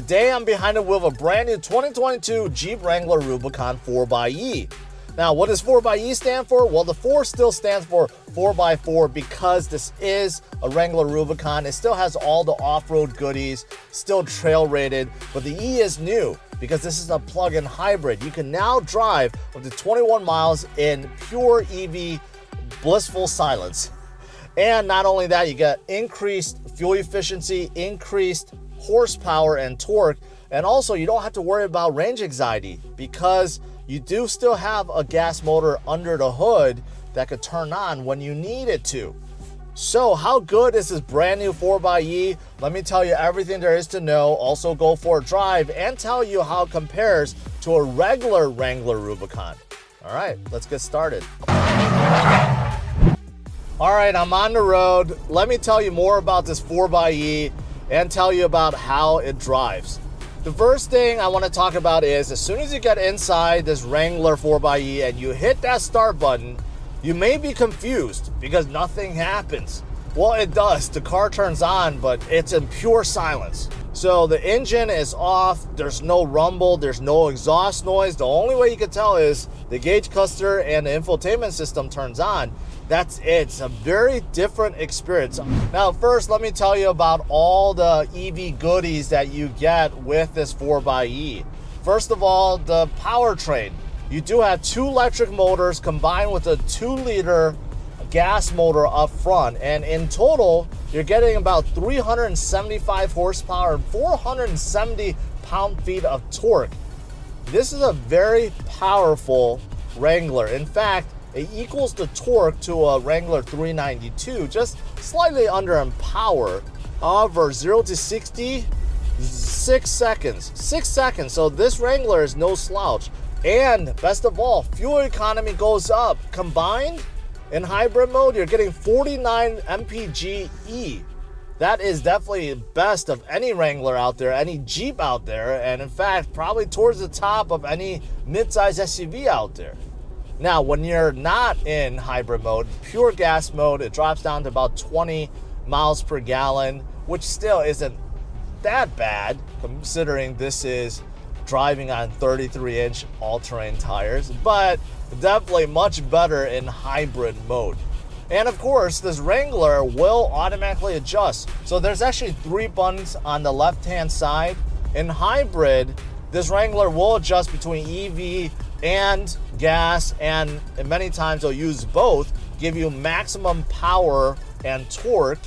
today I'm behind the wheel of a brand new 2022 Jeep Wrangler Rubicon 4xe. Now, what does 4xe stand for? Well, the 4 still stands for 4x4 because this is a Wrangler Rubicon. It still has all the off-road goodies, still trail rated, but the E is new because this is a plug-in hybrid. You can now drive up to 21 miles in pure EV blissful silence. And not only that, you get increased fuel efficiency, increased horsepower and torque, and also you don't have to worry about range anxiety because you do still have a gas motor under the hood that could turn on when you need it to. So how good is this brand new 4xe? Let me tell you everything there is to know, also go for a drive and tell you how it compares to a regular Wrangler Rubicon. All right, let's get started. All right, I'm on the road. Let me tell you more about this 4xe and tell you about how it drives. The first thing I want to talk about is as soon as you get inside this Wrangler 4xe and you hit that start button, you may be confused because nothing happens. Well, it does. The car turns on, but it's in pure silence. So the engine is off, there's no rumble, there's no exhaust noise. The only way you can tell is the gauge cluster and the infotainment system turns on. That's it. It's a very different experience. Now, first, let me tell you about all the EV goodies that you get with this 4xe. First of all, the powertrain. You do have 2 electric motors combined with a 2-liter gas motor up front. And in total, you're getting about 375 horsepower and 470 pound-feet of torque. This is a very powerful Wrangler. In fact, it equals the torque to a Wrangler 392, just slightly under in power. However, 0 to 60, 6 seconds. 6 seconds, so this Wrangler is no slouch. And best of all, fuel economy goes up. Combined in hybrid mode, you're getting 49 mpg E. That is definitely the best of any Wrangler out there, any Jeep out there, and in fact, probably towards the top of any midsize SUV out there. Now, when you're not in hybrid mode, pure gas mode, it drops down to about 20 miles per gallon, which still isn't that bad considering this is driving on 33-inch all-terrain tires, but definitely much better in hybrid mode. And of course, this Wrangler will automatically adjust. So there's actually 3 buttons on the left-hand side. In hybrid, this Wrangler will adjust between EV and gas, and many times they'll use both, give you maximum power and torque,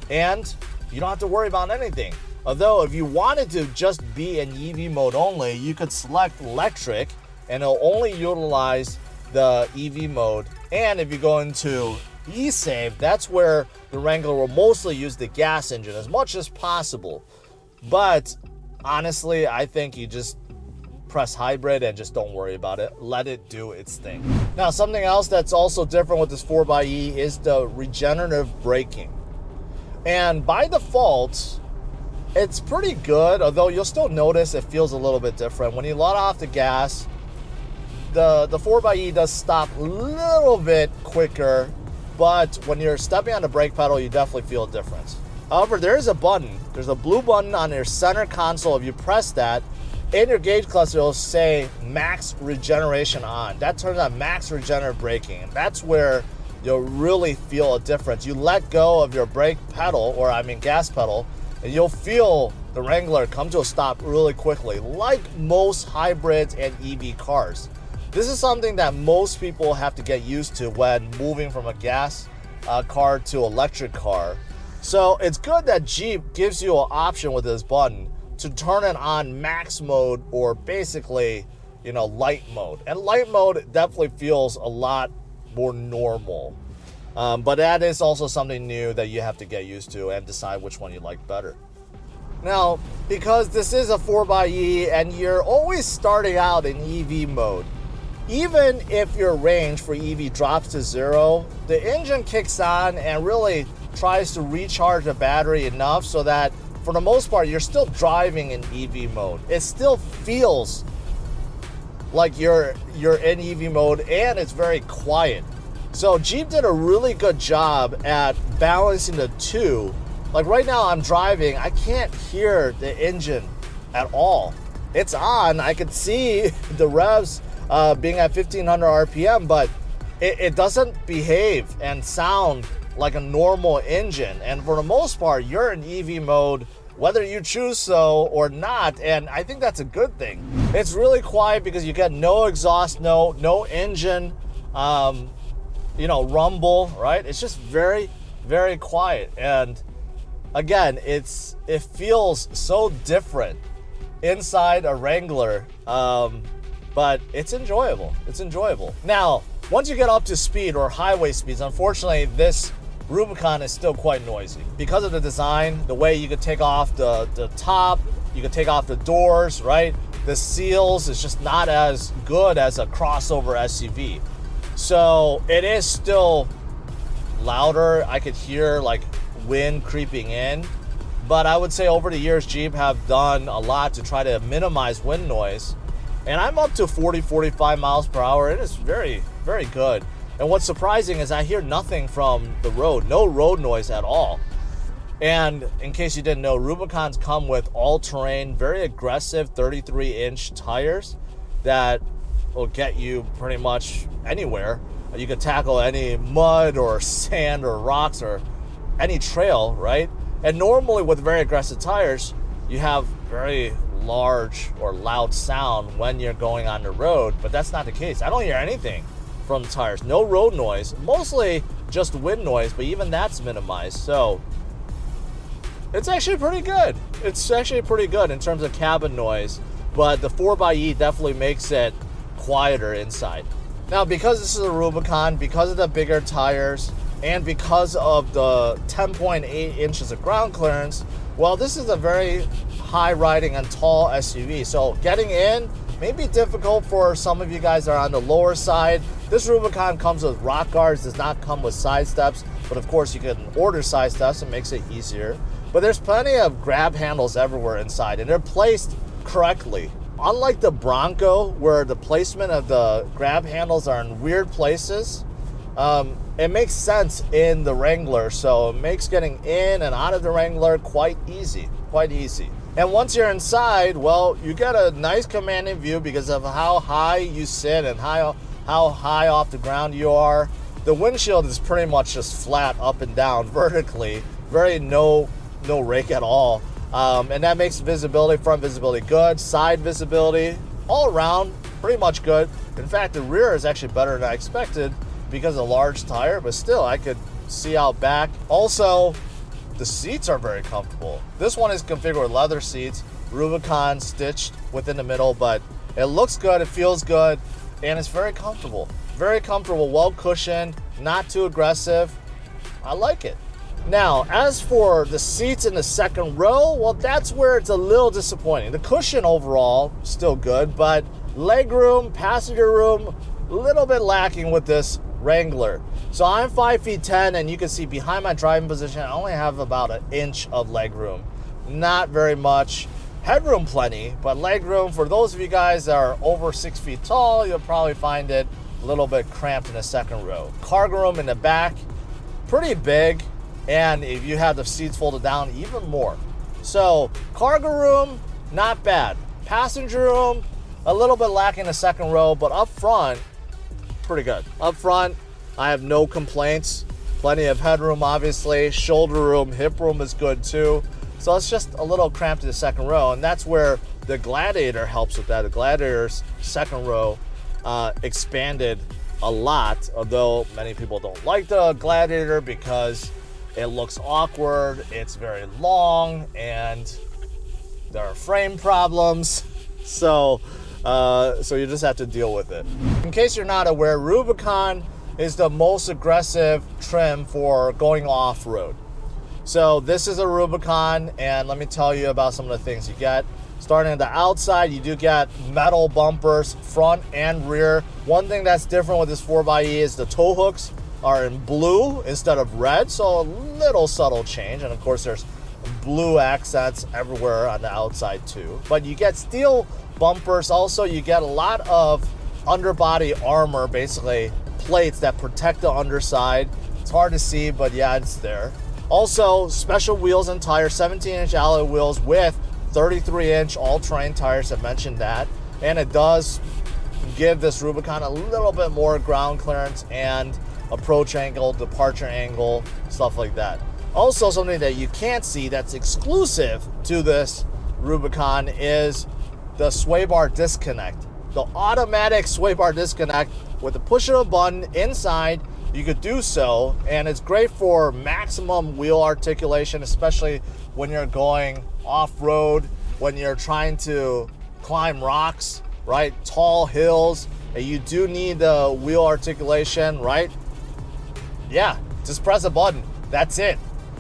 and you don't have to worry about anything. Although if you wanted to just be in EV mode only, you could select electric and it'll only utilize the EV mode. And if you go into e-save, that's where the Wrangler will mostly use the gas engine as much as possible. But honestly, I think you just press hybrid and just don't worry about it. Let it do its thing. Now, something else that's also different with this 4xe is the regenerative braking. And by default, it's pretty good, although you'll still notice it feels a little bit different. When you let off the gas, the 4xe does stop a little bit quicker, but when you're stepping on the brake pedal, you definitely feel a difference. However, there is a button. There's a blue button on your center console. If you press that, in your gauge cluster, it'll say max regeneration on. That turns on max regenerative braking, and that's where you'll really feel a difference. You let go of your brake pedal, gas pedal, and you'll feel the Wrangler come to a stop really quickly, like most hybrids and EV cars. This is something that most people have to get used to when moving from a gas car to electric car. So it's good that Jeep gives you an option with this button to turn it on max mode or basically, light mode. And light mode definitely feels a lot more normal. But that is also something new that you have to get used to and decide which one you like better. Now, because this is a 4xe and you're always starting out in EV mode, even if your range for EV drops to 0, the engine kicks on and really tries to recharge the battery enough so that for the most part, you're still driving in EV mode. It still feels like you're in EV mode and it's very quiet. So Jeep did a really good job at balancing the two. Like right now I'm driving, I can't hear the engine at all. It's on. I could see the revs being at 1500 RPM, but it doesn't behave and sound like a normal engine. And for the most part, you're in EV mode, whether you choose so or not. And I think that's a good thing. It's really quiet because you get no exhaust note, no engine, rumble, right? It's just very, very quiet. And again, it feels so different inside a Wrangler, but it's enjoyable. It's enjoyable. Now, once you get up to speed or highway speeds, unfortunately, this Rubicon is still quite noisy because of the design, the way you could take off the top, you could take off the doors, right? The seals is just not as good as a crossover SUV. So it is still louder. I could hear like wind creeping in, but I would say over the years, Jeep have done a lot to try to minimize wind noise. And I'm up to 40-45 miles per hour. It is very, very good. And what's surprising is I hear nothing from the road, no road noise at all. And in case you didn't know, Rubicons come with all-terrain, very aggressive 33-inch tires that will get you pretty much anywhere. You could tackle any mud or sand or rocks or any trail, right? And normally with very aggressive tires, you have very large or loud sound when you're going on the road, but that's not the case. I don't hear anything from the tires. No road noise, mostly just wind noise, but even that's minimized. So it's actually pretty good. It's actually pretty good in terms of cabin noise, but the 4xe definitely makes it quieter inside. Now, because this is a Rubicon, because of the bigger tires, and because of the 10.8 inches of ground clearance, well, this is a very high riding and tall SUV. So getting in may be difficult for some of you guys that are on the lower side. This Rubicon comes with rock guards, does not come with side steps, but of course you can order side steps, it makes it easier. But there's plenty of grab handles everywhere inside, and they're placed correctly. Unlike the Bronco, where the placement of the grab handles are in weird places, it makes sense in the Wrangler, so it makes getting in and out of the Wrangler quite easy. And once you're inside, well, you get a nice commanding view because of how high you sit and how high off the ground you are. The windshield is pretty much just flat up and down vertically, very no rake at all. And that makes visibility, front visibility good, side visibility, all around pretty much good. In fact, the rear is actually better than I expected because of large tire, but still I could see out back. Also, the seats are very comfortable. This one is configured with leather seats, Rubicon stitched within the middle, but it looks good, it feels good, and it's very comfortable. Very comfortable, well cushioned, not too aggressive. I like it. Now, as for the seats in the second row, well, that's where it's a little disappointing. The cushion overall, still good, but legroom, passenger room, a little bit lacking with this Wrangler. So I'm 5'10", and you can see behind my driving position, I only have about an inch of legroom. Not very much. Headroom plenty, but legroom, for those of you guys that are over 6 feet tall, you'll probably find it a little bit cramped in the second row. Cargo room in the back, pretty big. And if you have the seats folded down, even more. So cargo room, not bad. Passenger room, a little bit lacking the second row, but up front, pretty good. Up front, I have no complaints. Plenty of headroom, obviously. Shoulder room, hip room is good too. So it's just a little cramped in the second row, and that's where the Gladiator helps with that. The Gladiator's second row expanded a lot, although many people don't like the Gladiator because it looks awkward, it's very long, and there are frame problems. So you just have to deal with it. In case you're not aware, Rubicon is the most aggressive trim for going off-road. So this is a Rubicon, and let me tell you about some of the things you get. Starting at the outside, you do get metal bumpers, front and rear. One thing that's different with this 4xe is the tow hooks are in blue instead of red, so a little subtle change. And of course there's blue accents everywhere on the outside too. But you get steel bumpers. Also, you get a lot of underbody armor, basically plates that protect the underside. It's hard to see, but yeah, it's there. Also, special wheels and tires, 17-inch alloy wheels with 33-inch all-terrain tires, I mentioned that, and it does give this Rubicon a little bit more ground clearance and approach angle, departure angle, stuff like that. Also, something that you can't see that's exclusive to this Rubicon is the sway bar disconnect. The automatic sway bar disconnect, with the push of a button inside, you could do so, and it's great for maximum wheel articulation, especially when you're going off-road, when you're trying to climb rocks, right? Tall hills, and you do need the wheel articulation, right? Yeah, just press a button. That's it.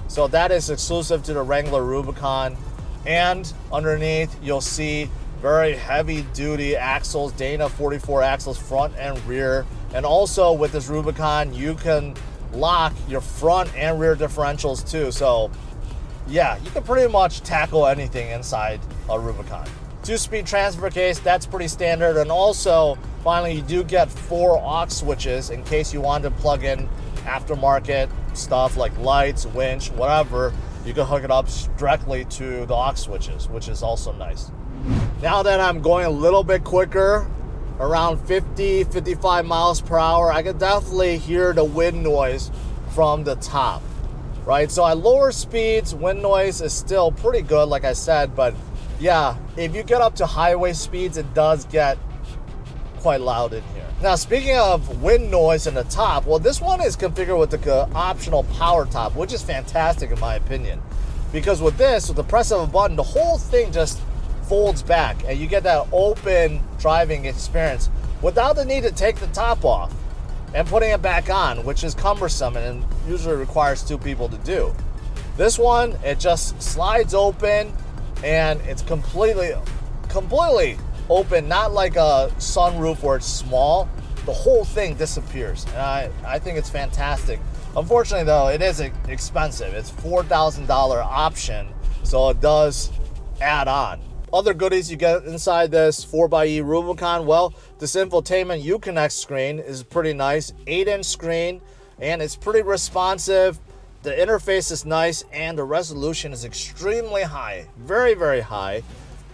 So that is exclusive to the Wrangler Rubicon. And underneath, you'll see very heavy duty axles, Dana 44 axles, front and rear. And also with this Rubicon, you can lock your front and rear differentials too. So yeah, you can pretty much tackle anything inside a Rubicon. 2-speed transfer case, that's pretty standard. And also, finally, you do get 4 aux switches in case you want to plug in aftermarket stuff like lights, winch, whatever. You can hook it up directly to the aux switches, which is also nice. Now that I'm going a little bit quicker, around 50, 55 miles per hour, I can definitely hear the wind noise from the top, right? So at lower speeds, wind noise is still pretty good, like I said, but yeah, if you get up to highway speeds, it does get quite loud in here. Now, speaking of wind noise in the top, well, this one is configured with the optional power top, which is fantastic in my opinion. Because with this, with the press of a button, the whole thing just folds back and you get that open driving experience without the need to take the top off and putting it back on, which is cumbersome and usually requires 2 people to do. This one, it just slides open and it's completely open, not like a sunroof where it's small. The whole thing disappears, and I think it's fantastic. Unfortunately though, it is expensive. It's $4,000 option, so it does add on. Other goodies you get inside this 4xe Rubicon, well, this infotainment Uconnect screen is pretty nice. 8-inch screen, and it's pretty responsive. The interface is nice, and the resolution is extremely high, very, very high.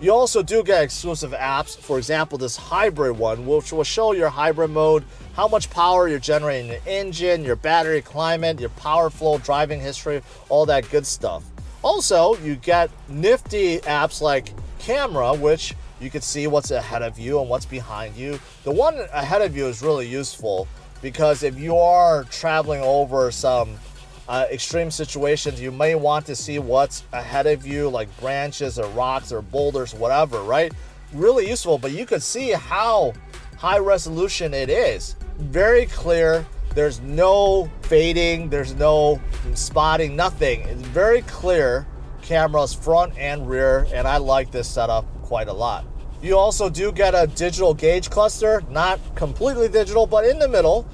You also do get exclusive apps, for example, this hybrid one, which will show your hybrid mode, how much power you're generating in the engine, your battery climate, your power flow, driving history, all that good stuff. Also, you get nifty apps like camera, which you can see what's ahead of you and what's behind you. The one ahead of you is really useful because if you are traveling over some extreme situations, you may want to see what's ahead of you, like branches or rocks or boulders, whatever, right? Really useful, but you can see how high resolution it is. Very clear. There's no fading, there's no spotting, nothing. It's very clear cameras front and rear, and I like this setup quite a lot. You also do get a digital gauge cluster, not completely digital, but in the middle.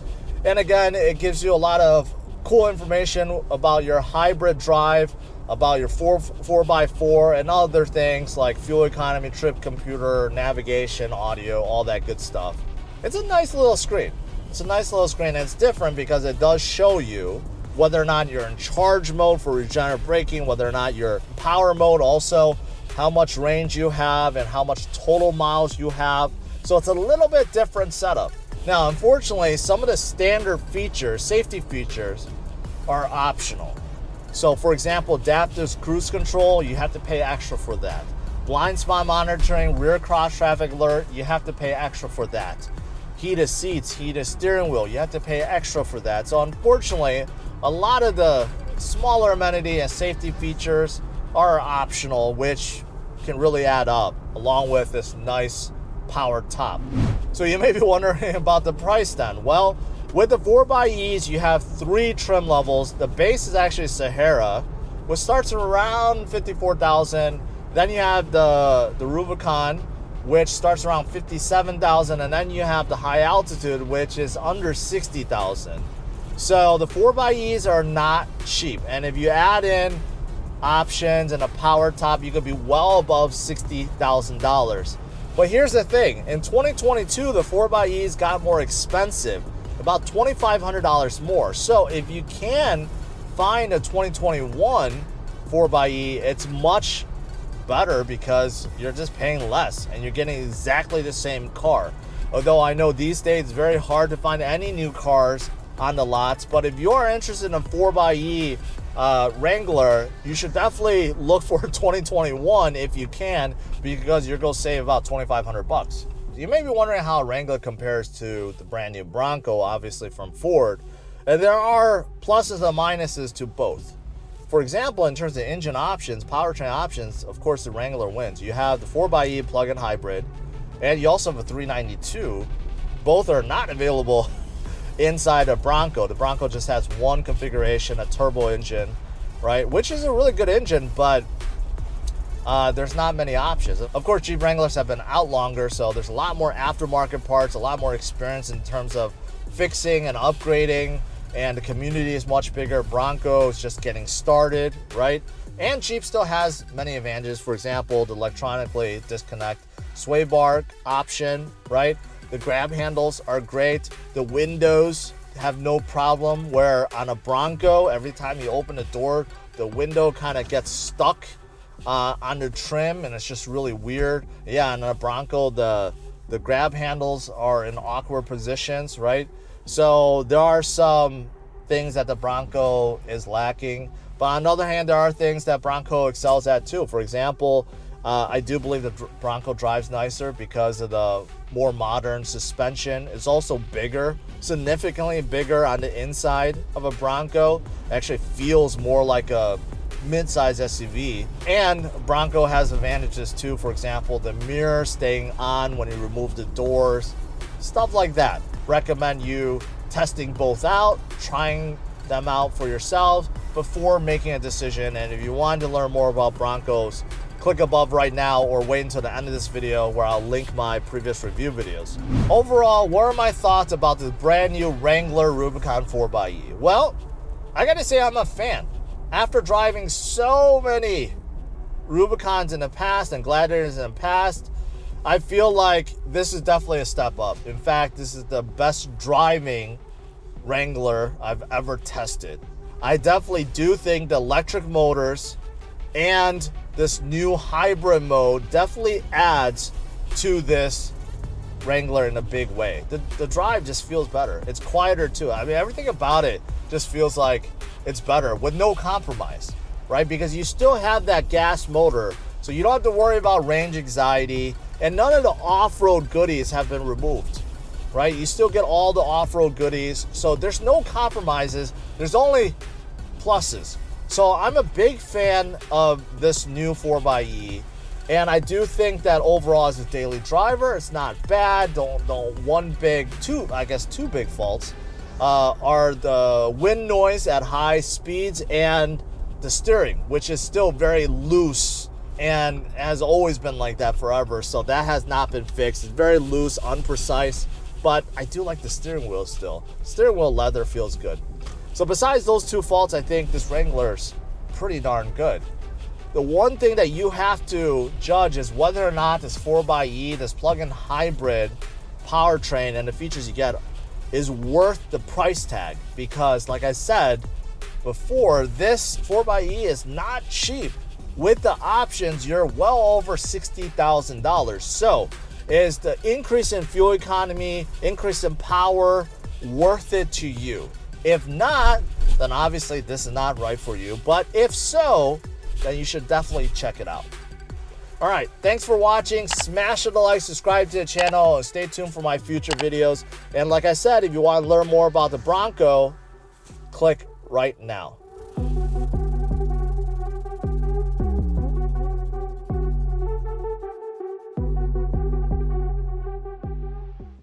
And again, it gives you a lot of cool information about your hybrid drive, about your 4x4 and other things like fuel economy, trip computer, navigation, audio, all that good stuff. It's a nice little screen. It's a nice little screen, and it's different because it does show you whether or not you're in charge mode for regenerative braking, whether or not you're power mode, also how much range you have and how much total miles you have. So it's a little bit different setup. Now, unfortunately, some of the standard features, safety features, are optional. So, for example, adaptive cruise control, you have to pay extra for that. Blind spot monitoring, rear cross traffic alert, you have to pay extra for that. Heated seats, heated steering wheel, you have to pay extra for that. So, unfortunately, a lot of the smaller amenity and safety features are optional, which can really add up, along with this nice power top. So you may be wondering about the price then. Well, with the 4xe, you have 3 trim levels. The base is actually Sahara, which starts around $54,000. Then you have the Rubicon, which starts around $57,000, and then you have the high altitude, which is under $60,000. So the 4xe are not cheap, and if you add in options and a power top, you could be well above $60,000. But here's the thing, in 2022, the 4xe got more expensive, about $2,500 more. So if you can find a 2021 4xe, it's much better because you're just paying less and you're getting exactly the same car. Although I know these days it's very hard to find any new cars on the lots, but if you're interested in a 4xe Wrangler, you should definitely look for 2021 if you can, because you're going to save about $2,500. You may be wondering how a Wrangler compares to the brand new Bronco, obviously from Ford. And there are pluses and minuses to both. For example, in terms of engine options, powertrain options, of course the Wrangler wins. You have the 4xe plug-in hybrid, and you also have a 392. Both are not available inside a Bronco. The Bronco just has one configuration, a turbo engine, right? Which is a really good engine, but there's not many options. Of course, Jeep Wranglers have been out longer, so there's a lot more aftermarket parts, a lot more experience in terms of fixing and upgrading, and the community is much bigger. Bronco is just getting started, right? And Jeep still has many advantages. For example, the electronically disconnect sway bar option, right? The grab handles are great. The windows have no problem, where on a Bronco, every time you open the door, the window kind of gets stuck on the trim, and it's just really weird. Yeah, on a Bronco, the grab handles are in awkward positions, right? So there are some things that the Bronco is lacking, but on the other hand, there are things that Bronco excels at too. For example, I do believe the Bronco drives nicer because of the more modern suspension. It's also bigger, significantly bigger on the inside of a Bronco. It actually feels more like a mid-size SUV. And Bronco has advantages too. For example, the mirror staying on when you remove the doors, stuff like that. Recommend you testing both out, trying them out for yourselves before making a decision. And if you want to learn more about Broncos, click above right now or wait until the end of this video where I'll link my previous review videos. Overall, what are my thoughts about this brand new Wrangler Rubicon 4xe? Well, I gotta say I'm a fan. After driving so many Rubicons in the past and Gladiators in the past, I feel like this is definitely a step up. In fact, this is the best driving Wrangler I've ever tested. I definitely do think the electric motors and this new hybrid mode definitely adds to this Wrangler in a big way. The drive just feels better. It's quieter too. I mean, everything about it just feels like it's better with no compromise, right? Because you still have that gas motor, so you don't have to worry about range anxiety, and none of the off-road goodies have been removed, right? You still get all the off-road goodies, so there's no compromises. There's only pluses. So I'm a big fan of this new 4xe, and I do think that overall as a daily driver, it's not bad. Two big faults are the wind noise at high speeds and the steering, which is still very loose and has always been like that forever. So that has not been fixed. It's very loose, unprecise, but I do like the steering wheel still. Steering wheel leather feels good. So besides those two faults, I think this Wrangler's pretty darn good. The one thing that you have to judge is whether or not this 4xe, this plug-in hybrid powertrain and the features you get is worth the price tag. Because like I said before, this 4xe is not cheap. With the options, you're well over $60,000. So is the increase in fuel economy, increase in power worth it to you? If not, then obviously this is not right for you. But if so, then you should definitely check it out. All right, thanks for watching. Smash the like, subscribe to the channel, and stay tuned for my future videos. And like I said, if you want to learn more about the Bronco, click right now.